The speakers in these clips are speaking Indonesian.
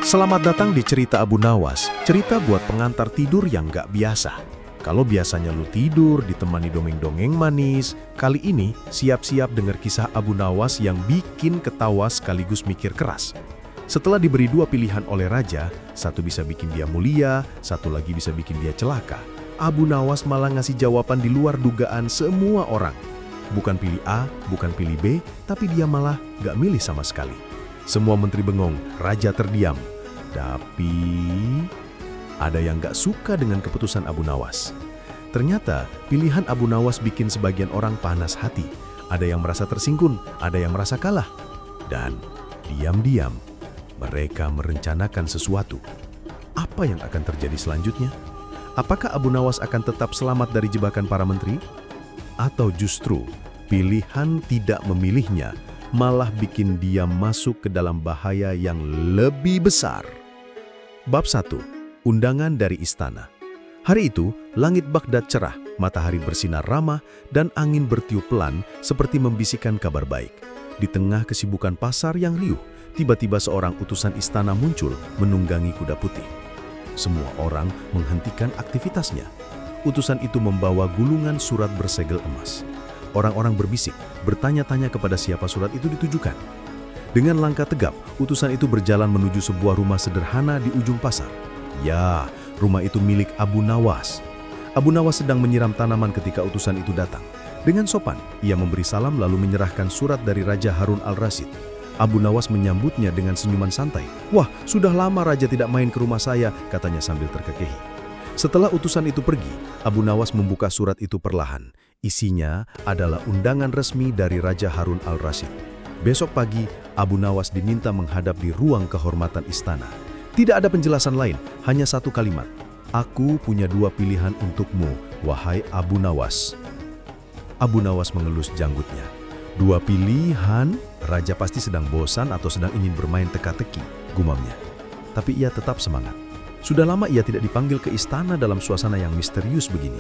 Selamat datang di Cerita Abu Nawas, cerita buat pengantar tidur yang gak biasa. Kalau biasanya lu tidur ditemani dongeng-dongeng manis, kali ini siap-siap dengar kisah Abu Nawas yang bikin ketawa sekaligus mikir keras. Setelah diberi dua pilihan oleh raja, satu bisa bikin dia mulia, satu lagi bisa bikin dia celaka. Abu Nawas malah ngasih jawaban di luar dugaan semua orang. Bukan pilih A, bukan pilih B, tapi dia malah gak milih sama sekali. Semua menteri bengong, raja terdiam. Tapi ada yang gak suka dengan keputusan Abu Nawas. Ternyata pilihan Abu Nawas bikin sebagian orang panas hati. Ada yang merasa tersinggung, ada yang merasa kalah. Dan diam-diam mereka merencanakan sesuatu. Apa yang akan terjadi selanjutnya? Apakah Abu Nawas akan tetap selamat dari jebakan para menteri? Atau justru pilihan tidak memilihnya malah bikin dia masuk ke dalam bahaya yang lebih besar. Bab 1. Undangan dari istana. Hari itu, langit Baghdad cerah, matahari bersinar ramah, dan angin bertiup pelan seperti membisikkan kabar baik. Di tengah kesibukan pasar yang riuh, tiba-tiba seorang utusan istana muncul menunggangi kuda putih. Semua orang menghentikan aktivitasnya. Utusan itu membawa gulungan surat bersegel emas. Orang-orang berbisik, bertanya-tanya kepada siapa surat itu ditujukan. Dengan langkah tegap, utusan itu berjalan menuju sebuah rumah sederhana di ujung pasar. Ya, rumah itu milik Abu Nawas. Abu Nawas sedang menyiram tanaman ketika utusan itu datang. Dengan sopan, ia memberi salam lalu menyerahkan surat dari Raja Harun al-Rasyid. Abu Nawas menyambutnya dengan senyuman santai. "Wah, sudah lama Raja tidak main ke rumah saya," katanya sambil terkekehi. Setelah utusan itu pergi, Abu Nawas membuka surat itu perlahan. Isinya adalah undangan resmi dari Raja Harun al-Rasyid. Besok pagi, Abu Nawas diminta menghadap di ruang kehormatan istana. Tidak ada penjelasan lain, hanya satu kalimat. "Aku punya dua pilihan untukmu, wahai Abu Nawas." Abu Nawas mengelus janggutnya. Dua pilihan? Raja pasti sedang bosan atau sedang ingin bermain teka-teki, gumamnya. Tapi ia tetap semangat. Sudah lama ia tidak dipanggil ke istana dalam suasana yang misterius begini.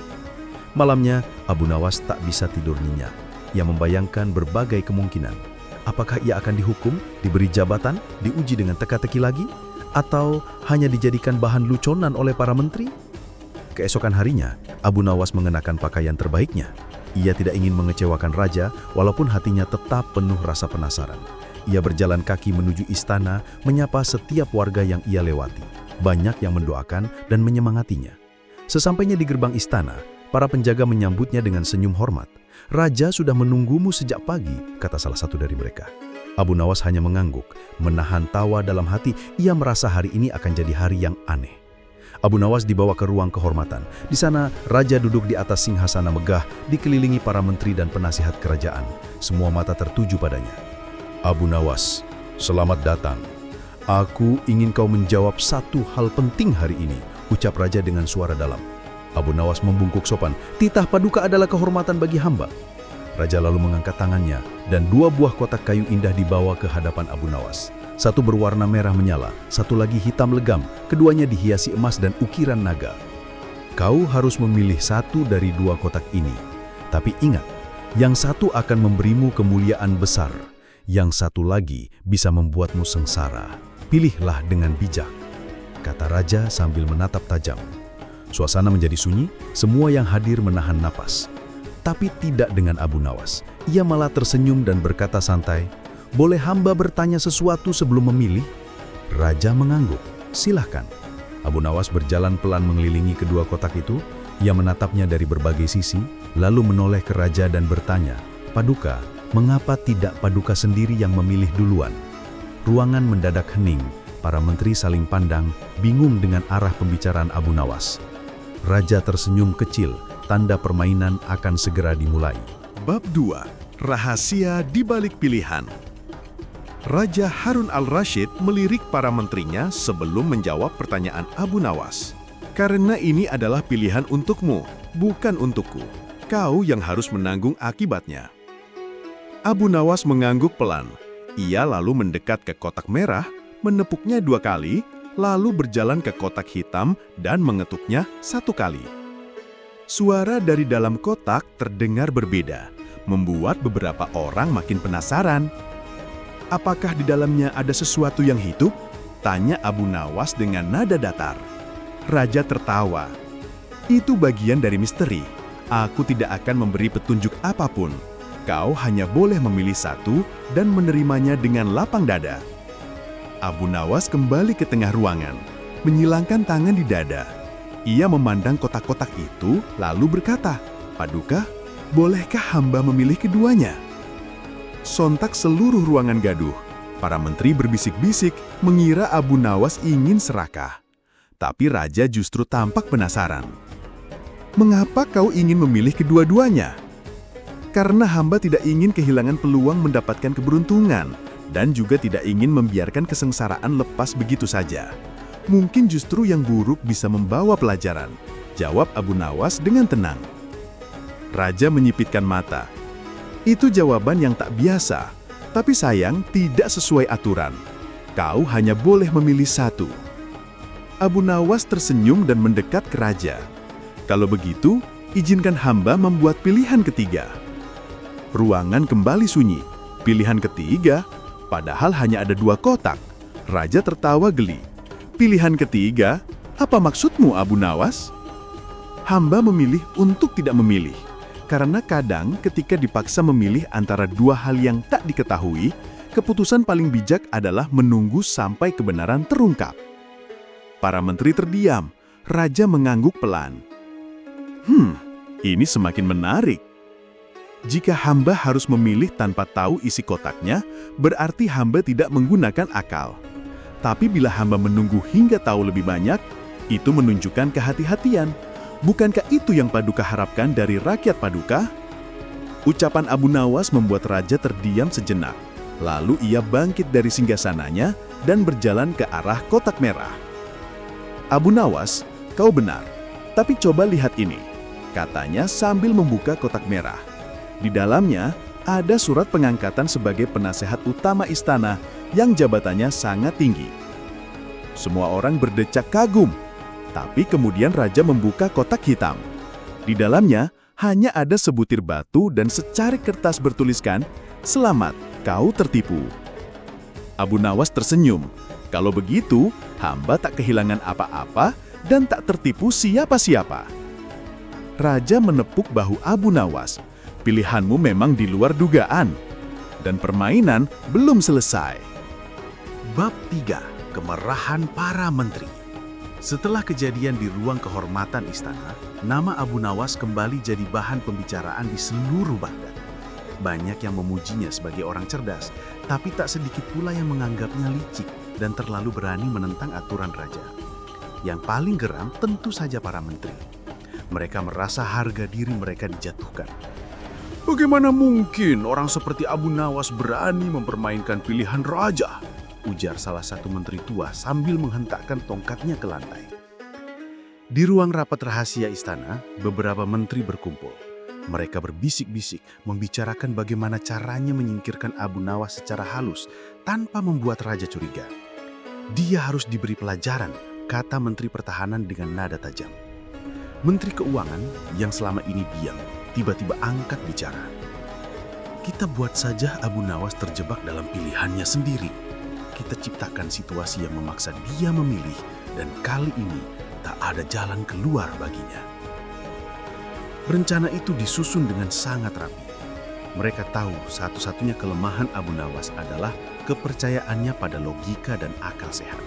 Malamnya, Abu Nawas tak bisa tidur nyenyak. Ia membayangkan berbagai kemungkinan. Apakah ia akan dihukum, diberi jabatan, diuji dengan teka-teki lagi? Atau hanya dijadikan bahan luconan oleh para menteri? Keesokan harinya, Abu Nawas mengenakan pakaian terbaiknya. Ia tidak ingin mengecewakan raja, walaupun hatinya tetap penuh rasa penasaran. Ia berjalan kaki menuju istana, menyapa setiap warga yang ia lewati. Banyak yang mendoakan dan menyemangatinya. Sesampainya di gerbang istana, para penjaga menyambutnya dengan senyum hormat. "Raja sudah menunggumu sejak pagi," kata salah satu dari mereka. Abu Nawas hanya mengangguk, menahan tawa dalam hati. Ia merasa hari ini akan jadi hari yang aneh. Abu Nawas dibawa ke ruang kehormatan. Di sana, raja duduk di atas singgasana megah, dikelilingi para menteri dan penasihat kerajaan. Semua mata tertuju padanya. "Abu Nawas, selamat datang. Aku ingin kau menjawab satu hal penting hari ini," ucap raja dengan suara dalam. Abu Nawas membungkuk sopan. "Titah paduka adalah kehormatan bagi hamba." Raja lalu mengangkat tangannya, dan dua buah kotak kayu indah dibawa ke hadapan Abu Nawas. Satu berwarna merah menyala, satu lagi hitam legam, keduanya dihiasi emas dan ukiran naga. "Kau harus memilih satu dari dua kotak ini. Tapi ingat, yang satu akan memberimu kemuliaan besar, yang satu lagi bisa membuatmu sengsara. Pilihlah dengan bijak," kata raja sambil menatap tajam. Suasana menjadi sunyi, semua yang hadir menahan napas. Tapi tidak dengan Abu Nawas. Ia malah tersenyum dan berkata santai, "Boleh hamba bertanya sesuatu sebelum memilih?" Raja mengangguk. "Silahkan." Abu Nawas berjalan pelan mengelilingi kedua kotak itu. Ia menatapnya dari berbagai sisi, lalu menoleh ke raja dan bertanya, "Paduka, mengapa tidak paduka sendiri yang memilih duluan?" Ruangan mendadak hening. Para menteri saling pandang, bingung dengan arah pembicaraan Abu Nawas. Raja tersenyum kecil, tanda permainan akan segera dimulai. Bab 2. Rahasia di balik pilihan. Raja Harun al-Rasyid melirik para menterinya sebelum menjawab pertanyaan Abu Nawas. "Karena ini adalah pilihan untukmu, bukan untukku. Kau yang harus menanggung akibatnya." Abu Nawas mengangguk pelan. Ia lalu mendekat ke kotak merah, menepuknya 2 kali, lalu berjalan ke kotak hitam dan mengetuknya 1 kali. Suara dari dalam kotak terdengar berbeda, membuat beberapa orang makin penasaran. Apakah di dalamnya ada sesuatu yang hidup? Tanya Abu Nawas dengan nada datar. Raja tertawa. Itu bagian dari misteri. Aku tidak akan memberi petunjuk apapun. Kau hanya boleh memilih satu dan menerimanya dengan lapang dada. Abu Nawas kembali ke tengah ruangan, menyilangkan tangan di dada. Ia memandang kotak-kotak itu lalu berkata, "Paduka, bolehkah hamba memilih keduanya?" Sontak seluruh ruangan gaduh. Para menteri berbisik-bisik mengira Abu Nawas ingin serakah. Tapi raja justru tampak penasaran. "Mengapa kau ingin memilih kedua-duanya?" "Karena hamba tidak ingin kehilangan peluang mendapatkan keberuntungan dan juga tidak ingin membiarkan kesengsaraan lepas begitu saja. Mungkin justru yang buruk bisa membawa pelajaran," jawab Abu Nawas dengan tenang. Raja menyipitkan mata. "Itu jawaban yang tak biasa, tapi sayang tidak sesuai aturan. Kau hanya boleh memilih satu." Abu Nawas tersenyum dan mendekat ke raja. "Kalau begitu, izinkan hamba membuat pilihan ketiga." Ruangan kembali sunyi. Pilihan ketiga, padahal hanya ada 2 kotak. Raja tertawa geli. "Pilihan ketiga? Apa maksudmu, Abu Nawas?" "Hamba memilih untuk tidak memilih. Karena kadang ketika dipaksa memilih antara 2 hal yang tak diketahui, keputusan paling bijak adalah menunggu sampai kebenaran terungkap." Para menteri terdiam. Raja mengangguk pelan. Ini semakin menarik. Jika hamba harus memilih tanpa tahu isi kotaknya, berarti hamba tidak menggunakan akal. Tapi bila hamba menunggu hingga tahu lebih banyak, itu menunjukkan kehati-hatian. Bukankah itu yang Paduka harapkan dari rakyat Paduka? Ucapan Abu Nawas membuat raja terdiam sejenak. Lalu ia bangkit dari singgasananya dan berjalan ke arah kotak merah. "Abu Nawas, kau benar. Tapi coba lihat ini," katanya sambil membuka kotak merah. Di dalamnya ada surat pengangkatan sebagai penasehat utama istana yang jabatannya sangat tinggi. Semua orang berdecak kagum. Tapi kemudian raja membuka kotak hitam. Di dalamnya hanya ada sebutir batu dan secarik kertas bertuliskan, "Selamat, kau tertipu." Abu Nawas tersenyum. "Kalau begitu, hamba tak kehilangan apa-apa dan tak tertipu siapa-siapa." Raja menepuk bahu Abu Nawas. "Pilihanmu memang di luar dugaan. Dan permainan belum selesai." Bab 3. Kemerahan para menteri. Setelah kejadian di ruang kehormatan istana, nama Abu Nawas kembali jadi bahan pembicaraan di seluruh Baghdad. Banyak yang memujinya sebagai orang cerdas, tapi tak sedikit pula yang menganggapnya licik dan terlalu berani menentang aturan raja. Yang paling geram tentu saja para menteri. Mereka merasa harga diri mereka dijatuhkan. "Bagaimana mungkin orang seperti Abu Nawas berani mempermainkan pilihan raja?" ujar salah satu menteri tua sambil menghentakkan tongkatnya ke lantai. Di ruang rapat rahasia istana, beberapa menteri berkumpul. Mereka berbisik-bisik membicarakan bagaimana caranya menyingkirkan Abu Nawas secara halus tanpa membuat raja curiga. "Dia harus diberi pelajaran," kata Menteri Pertahanan dengan nada tajam. Menteri Keuangan yang selama ini diam, tiba-tiba angkat bicara. "Kita buat saja Abu Nawas terjebak dalam pilihannya sendiri. Kita ciptakan situasi yang memaksa dia memilih, dan kali ini tak ada jalan keluar baginya." Rencana itu disusun dengan sangat rapi. Mereka tahu satu-satunya kelemahan Abu Nawas adalah kepercayaannya pada logika dan akal sehat.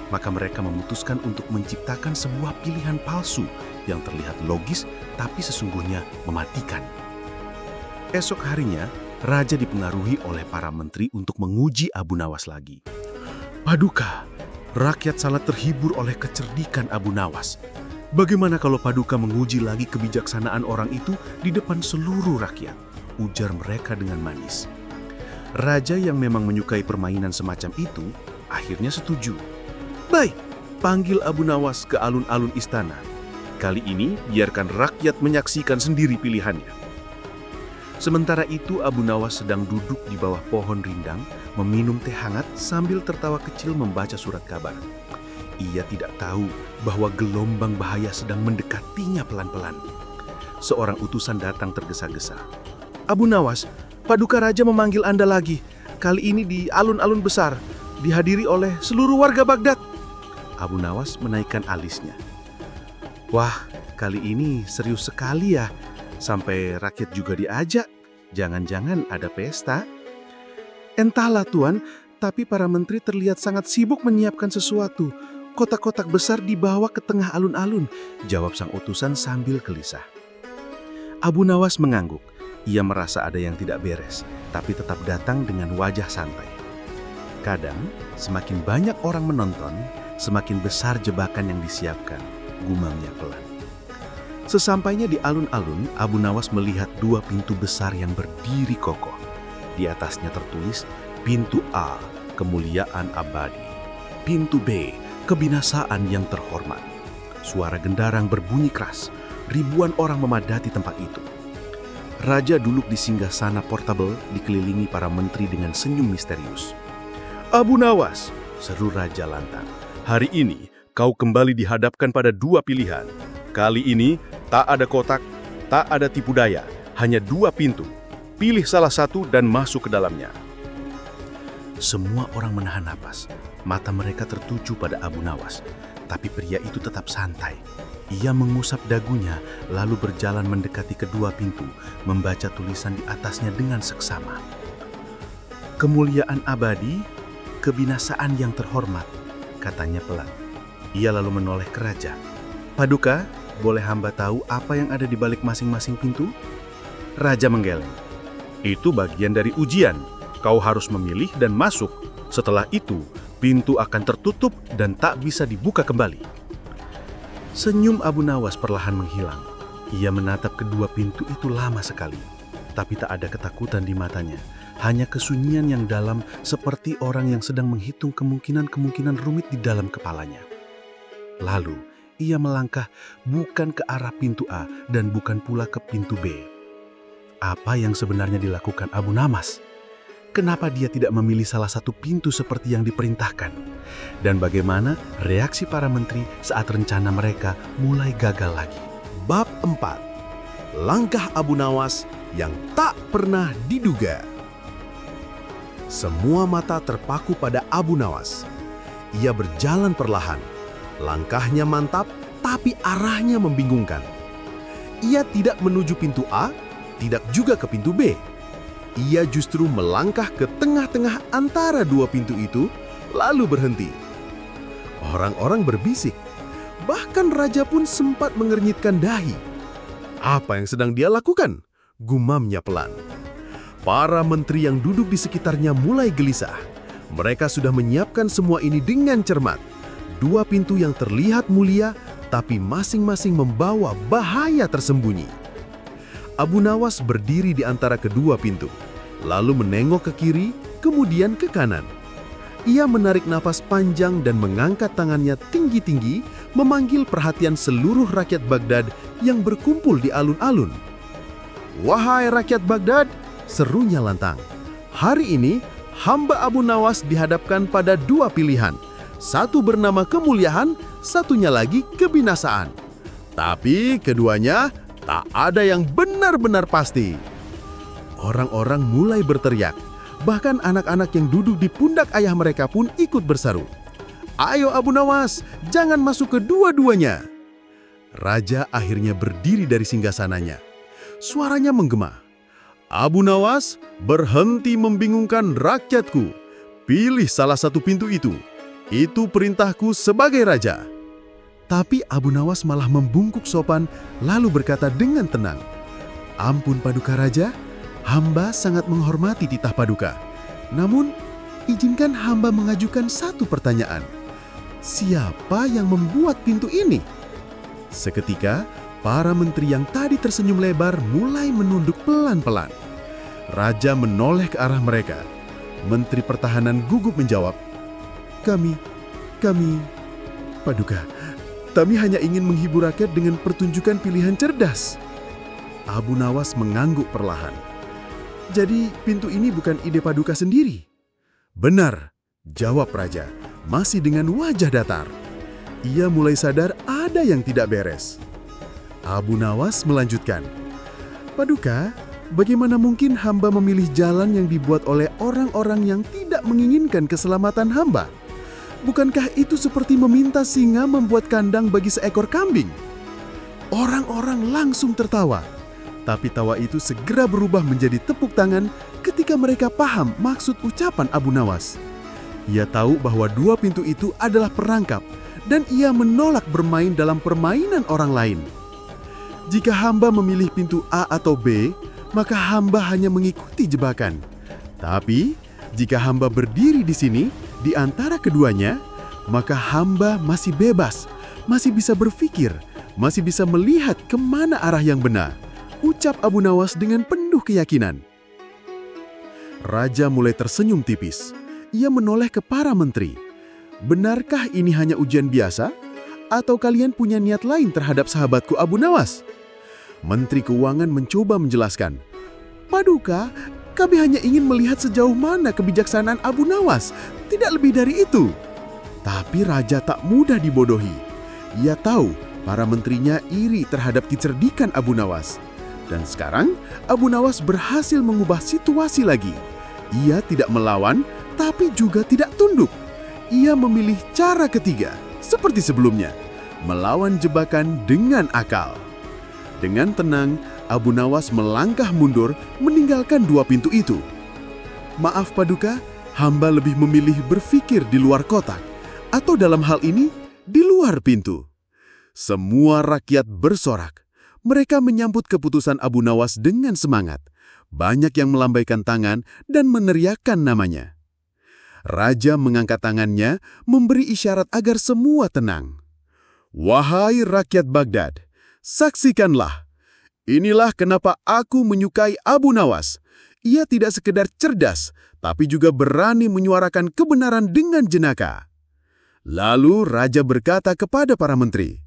Maka mereka memutuskan untuk menciptakan sebuah pilihan palsu yang terlihat logis tapi sesungguhnya mematikan. Esok harinya, raja dipengaruhi oleh para menteri untuk menguji Abu Nawas lagi. "Paduka, rakyat sangat terhibur oleh kecerdikan Abu Nawas. Bagaimana kalau Paduka menguji lagi kebijaksanaan orang itu di depan seluruh rakyat?" ujar mereka dengan manis. Raja yang memang menyukai permainan semacam itu, akhirnya setuju. "Baik, panggil Abu Nawas ke alun-alun istana. Kali ini biarkan rakyat menyaksikan sendiri pilihannya." Sementara itu Abu Nawas sedang duduk di bawah pohon rindang, meminum teh hangat sambil tertawa kecil membaca surat kabar. Ia tidak tahu bahwa gelombang bahaya sedang mendekatinya pelan-pelan. Seorang utusan datang tergesa-gesa. "Abu Nawas, Paduka Raja memanggil Anda lagi. Kali ini di alun-alun besar. dihadiri oleh seluruh warga Baghdad. Abu Nawas menaikkan alisnya. Wah, kali ini serius sekali ya. Sampai rakyat juga diajak. Jangan-jangan ada pesta. Entahlah Tuan, tapi para menteri terlihat sangat sibuk menyiapkan sesuatu. Kotak-kotak besar dibawa ke tengah alun-alun, jawab sang utusan sambil gelisah. Abu Nawas mengangguk. Ia merasa ada yang tidak beres, tapi tetap datang dengan wajah santai. Kadang, semakin banyak orang menonton, semakin besar jebakan yang disiapkan, gumamnya pelan. Sesampainya di alun-alun, Abu Nawas melihat dua pintu besar yang berdiri kokoh. Di atasnya tertulis, pintu A, kemuliaan abadi. Pintu B, kebinasaan yang terhormat. Suara gendarang berbunyi keras. Ribuan orang memadati tempat itu. Raja duduk di singgasana portable dikelilingi para menteri dengan senyum misterius. Abu Nawas, seru Raja lantang. Hari ini kau kembali dihadapkan pada dua pilihan. Kali ini tak ada kotak, tak ada tipu daya, hanya dua pintu. Pilih salah satu dan masuk ke dalamnya. Semua orang menahan napas. Mata mereka tertuju pada Abu Nawas. Tapi pria itu tetap santai. Ia mengusap dagunya, lalu berjalan mendekati kedua pintu, membaca tulisan di atasnya dengan seksama. Kemuliaan abadi, kebinasaan yang terhormat, katanya pelan. Ia lalu menoleh ke raja. Paduka, boleh hamba tahu apa yang ada di balik masing-masing pintu? Raja menggeleng. Itu bagian dari ujian. Kau harus memilih dan masuk. Setelah itu, pintu akan tertutup dan tak bisa dibuka kembali. Senyum Abu Nawas perlahan menghilang. Ia menatap kedua pintu itu lama sekali. Tapi tak ada ketakutan di matanya. Hanya kesunyian yang dalam seperti orang yang sedang menghitung kemungkinan-kemungkinan rumit di dalam kepalanya. Lalu, ia melangkah bukan ke arah pintu A dan bukan pula ke pintu B. Apa yang sebenarnya dilakukan Abu Nawas? Kenapa dia tidak memilih salah satu pintu seperti yang diperintahkan? Dan bagaimana reaksi para menteri saat rencana mereka mulai gagal lagi? Bab 4. Langkah Abu Nawas yang tak pernah diduga. Semua mata terpaku pada Abu Nawas. Ia berjalan perlahan. Langkahnya mantap, tapi arahnya membingungkan. Ia tidak menuju pintu A, tidak juga ke pintu B. Ia justru melangkah ke tengah-tengah antara dua pintu itu, lalu berhenti. Orang-orang berbisik. Bahkan raja pun sempat mengernyitkan dahi. Apa yang sedang dia lakukan? Gumamnya pelan. Para menteri yang duduk di sekitarnya mulai gelisah. Mereka sudah menyiapkan semua ini dengan cermat. Dua pintu yang terlihat mulia, tapi masing-masing membawa bahaya tersembunyi. Abu Nawas berdiri di antara kedua pintu, lalu menengok ke kiri, kemudian ke kanan. Ia menarik nafas panjang dan mengangkat tangannya tinggi-tinggi, memanggil perhatian seluruh rakyat Baghdad yang berkumpul di alun-alun. "Wahai rakyat Baghdad," serunya lantang. "Hari ini, hamba Abu Nawas dihadapkan pada dua pilihan. Satu bernama kemuliaan, satunya lagi kebinasaan. Tapi keduanya tak ada yang benar-benar pasti." Orang-orang mulai berteriak. Bahkan anak-anak yang duduk di pundak ayah mereka pun ikut berseru. "Ayo Abu Nawas, jangan masuk ke dua-duanya." Raja akhirnya berdiri dari singgasananya. Suaranya menggema. "Abu Nawas, berhenti membingungkan rakyatku. Pilih salah satu pintu itu. Itu perintahku sebagai raja." Tapi Abu Nawas malah membungkuk sopan, lalu berkata dengan tenang, "Ampun Paduka Raja, hamba sangat menghormati titah Paduka. Namun, izinkan hamba mengajukan satu pertanyaan. Siapa yang membuat pintu ini?" Seketika, para menteri yang tadi tersenyum lebar mulai menunduk pelan-pelan. Raja menoleh ke arah mereka. Menteri Pertahanan gugup menjawab, Kami, Paduka, kami hanya ingin menghibur rakyat dengan pertunjukan pilihan cerdas." Abu Nawas mengangguk perlahan. "Jadi pintu ini bukan ide Paduka sendiri?" "Benar," jawab Raja, masih dengan wajah datar. Ia mulai sadar ada yang tidak beres. Abu Nawas melanjutkan, "Paduka, bagaimana mungkin hamba memilih jalan yang dibuat oleh orang-orang yang tidak tidak menginginkan keselamatan hamba? Bukankah itu seperti meminta singa membuat kandang bagi seekor kambing? Orang-orang langsung tertawa. Tapi tawa itu segera berubah menjadi tepuk tangan ketika mereka paham maksud ucapan Abu Nawas. Ia tahu bahwa dua pintu itu adalah perangkap dan ia menolak bermain dalam permainan orang lain. Jika hamba memilih pintu A atau B, maka hamba hanya mengikuti jebakan. Tapi, jika hamba berdiri di sini, di antara keduanya, maka hamba masih bebas, masih bisa berpikir, masih bisa melihat kemana arah yang benar. Ucap Abu Nawas dengan penuh keyakinan. Raja mulai tersenyum tipis. Ia menoleh ke para menteri. Benarkah ini hanya ujian biasa? Atau kalian punya niat lain terhadap sahabatku Abu Nawas? Menteri Keuangan mencoba menjelaskan. Paduka, kami hanya ingin melihat sejauh mana kebijaksanaan Abu Nawas. Tidak lebih dari itu. Tapi raja tak mudah dibodohi. Ia tahu para menterinya iri terhadap kecerdikan Abu Nawas. Dan sekarang, Abu Nawas berhasil mengubah situasi lagi. Ia tidak melawan, tapi juga tidak tunduk. Ia memilih cara ketiga, seperti sebelumnya, melawan jebakan dengan akal. Dengan tenang, Abu Nawas melangkah mundur, meninggalkan dua pintu itu. Maaf Paduka, hamba lebih memilih berpikir di luar kotak, atau dalam hal ini, di luar pintu. Semua rakyat bersorak. Mereka menyambut keputusan Abu Nawas dengan semangat. Banyak yang melambaikan tangan dan meneriakkan namanya. Raja mengangkat tangannya, memberi isyarat agar semua tenang. Wahai rakyat Baghdad, saksikanlah. Inilah kenapa aku menyukai Abu Nawas. Ia tidak sekedar cerdas, tapi juga berani menyuarakan kebenaran dengan jenaka. Lalu Raja berkata kepada para menteri,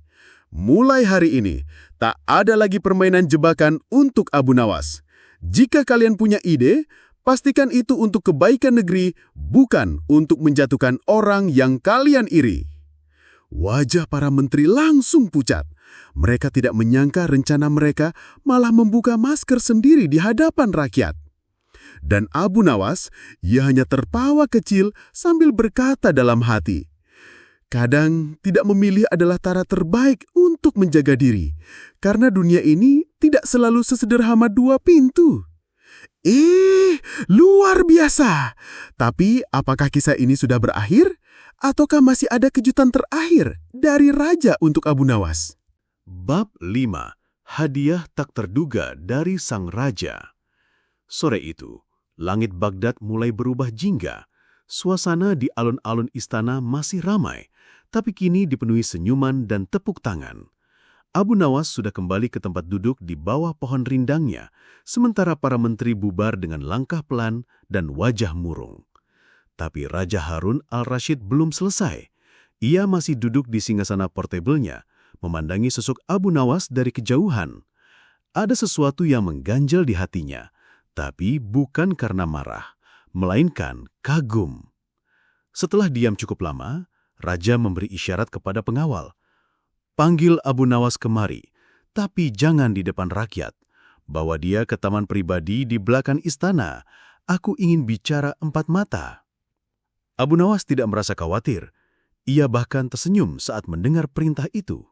mulai hari ini, tak ada lagi permainan jebakan untuk Abu Nawas. Jika kalian punya ide, pastikan itu untuk kebaikan negeri, bukan untuk menjatuhkan orang yang kalian iri. Wajah para menteri langsung pucat. Mereka tidak menyangka rencana mereka malah membuka masker sendiri di hadapan rakyat. Dan Abu Nawas, ia hanya tertawa kecil sambil berkata dalam hati, kadang tidak memilih adalah cara terbaik untuk menjaga diri, karena dunia ini tidak selalu sesederhana dua pintu. Luar biasa! Tapi apakah kisah ini sudah berakhir? Ataukah masih ada kejutan terakhir dari Raja untuk Abu Nawas? Bab 5. Hadiah tak terduga dari Sang Raja. Sore itu, langit Baghdad mulai berubah jingga. Suasana di alun-alun istana masih ramai, tapi kini dipenuhi senyuman dan tepuk tangan. Abu Nawas sudah kembali ke tempat duduk di bawah pohon rindangnya, sementara para menteri bubar dengan langkah pelan dan wajah murung. Tapi Raja Harun al-Rashid belum selesai. Ia masih duduk di singgasana portablenya, memandangi sosok Abu Nawas dari kejauhan. Ada sesuatu yang mengganjal di hatinya, tapi bukan karena marah, melainkan kagum. Setelah diam cukup lama, Raja memberi isyarat kepada pengawal. Panggil Abu Nawas kemari, tapi jangan di depan rakyat. Bawa dia ke taman pribadi di belakang istana. Aku ingin bicara empat mata. Abu Nawas tidak merasa khawatir. Ia bahkan tersenyum saat mendengar perintah itu.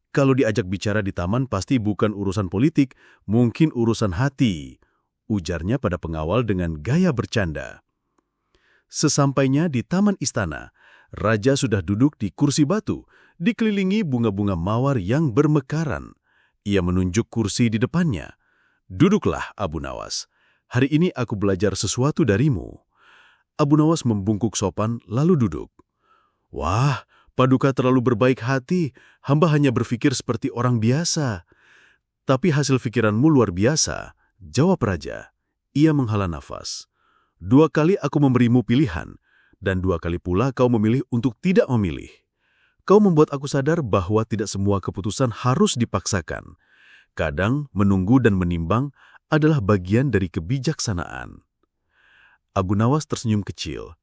Kalau diajak bicara di taman pasti bukan urusan politik, mungkin urusan hati, ujarnya pada pengawal dengan gaya bercanda. Sesampainya di taman istana, Raja sudah duduk di kursi batu, dikelilingi bunga-bunga mawar yang bermekaran. Ia menunjuk kursi di depannya. Duduklah, Abu Nawas. Hari ini aku belajar sesuatu darimu. Abu Nawas membungkuk sopan, lalu duduk. Wah, Paduka terlalu berbaik hati. Hamba hanya berpikir seperti orang biasa. Tapi hasil pikiranmu luar biasa, jawab Raja. Ia menghela nafas. 2 kali aku memberimu pilihan, dan 2 kali pula kau memilih untuk tidak memilih. Kau membuat aku sadar bahwa tidak semua keputusan harus dipaksakan. Kadang menunggu dan menimbang adalah bagian dari kebijaksanaan. Abu Nawas tersenyum kecil.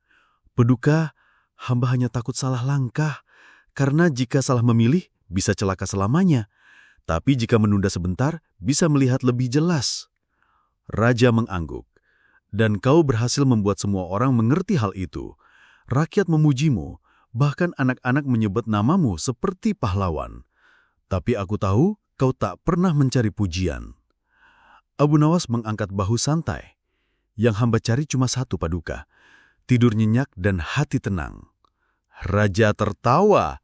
Paduka, hamba hanya takut salah langkah, karena jika salah memilih bisa celaka selamanya. Tapi jika menunda sebentar, bisa melihat lebih jelas. Raja mengangguk. Dan kau berhasil membuat semua orang mengerti hal itu. Rakyat memujimu, bahkan anak-anak menyebut namamu seperti pahlawan. Tapi aku tahu kau tak pernah mencari pujian. Abu Nawas mengangkat bahu santai. Yang hamba cari cuma satu, Paduka. Tidur nyenyak dan hati tenang. Raja tertawa.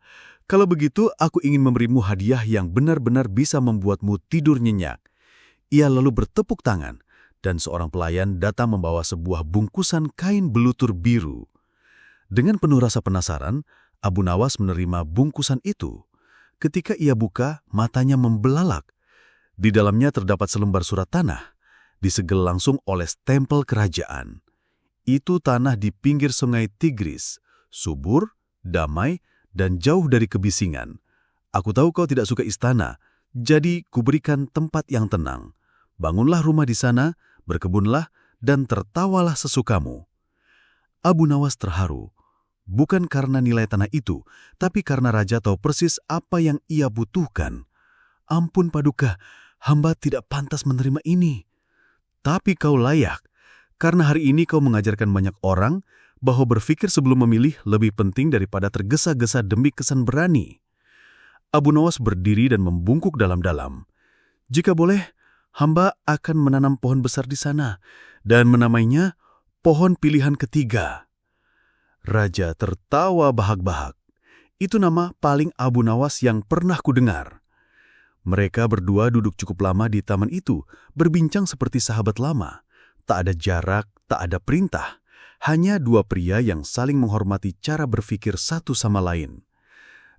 Kalau begitu, aku ingin memberimu hadiah yang benar-benar bisa membuatmu tidur nyenyak. Ia lalu bertepuk tangan, dan seorang pelayan datang membawa sebuah bungkusan kain belutur biru. Dengan penuh rasa penasaran, Abu Nawas menerima bungkusan itu. Ketika ia buka, matanya membelalak. Di dalamnya terdapat selembar surat tanah, disegel langsung oleh stempel kerajaan. Itu tanah di pinggir sungai Tigris, subur, damai, dan jauh dari kebisingan. Aku tahu kau tidak suka istana, jadi kuberikan tempat yang tenang. Bangunlah rumah di sana, berkebunlah, dan tertawalah sesukamu. Abu Nawas terharu, bukan karena nilai tanah itu, tapi karena raja tahu persis apa yang ia butuhkan. Ampun, Paduka, hamba tidak pantas menerima ini. Tapi kau layak, karena hari ini kau mengajarkan banyak orang bahwa berpikir sebelum memilih lebih penting daripada tergesa-gesa demi kesan berani. Abu Nawas berdiri dan membungkuk dalam-dalam. Jika boleh, hamba akan menanam pohon besar di sana dan menamainya pohon pilihan ketiga. Raja tertawa bahak-bahak. Itu nama paling Abu Nawas yang pernah kudengar. Mereka berdua duduk cukup lama di taman itu, berbincang seperti sahabat lama. Tak ada jarak, tak ada perintah. Hanya dua pria yang saling menghormati cara berpikir satu sama lain.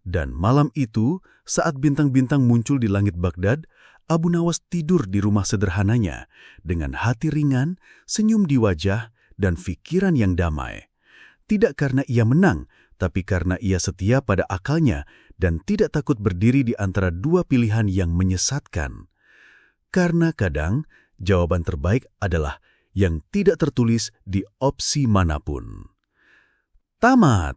Dan malam itu, saat bintang-bintang muncul di langit Baghdad, Abu Nawas tidur di rumah sederhananya, dengan hati ringan, senyum di wajah, dan pikiran yang damai. Tidak karena ia menang, tapi karena ia setia pada akalnya dan tidak takut berdiri di antara dua pilihan yang menyesatkan. Karena kadang, jawaban terbaik adalah yang tidak tertulis di opsi manapun. Tamat.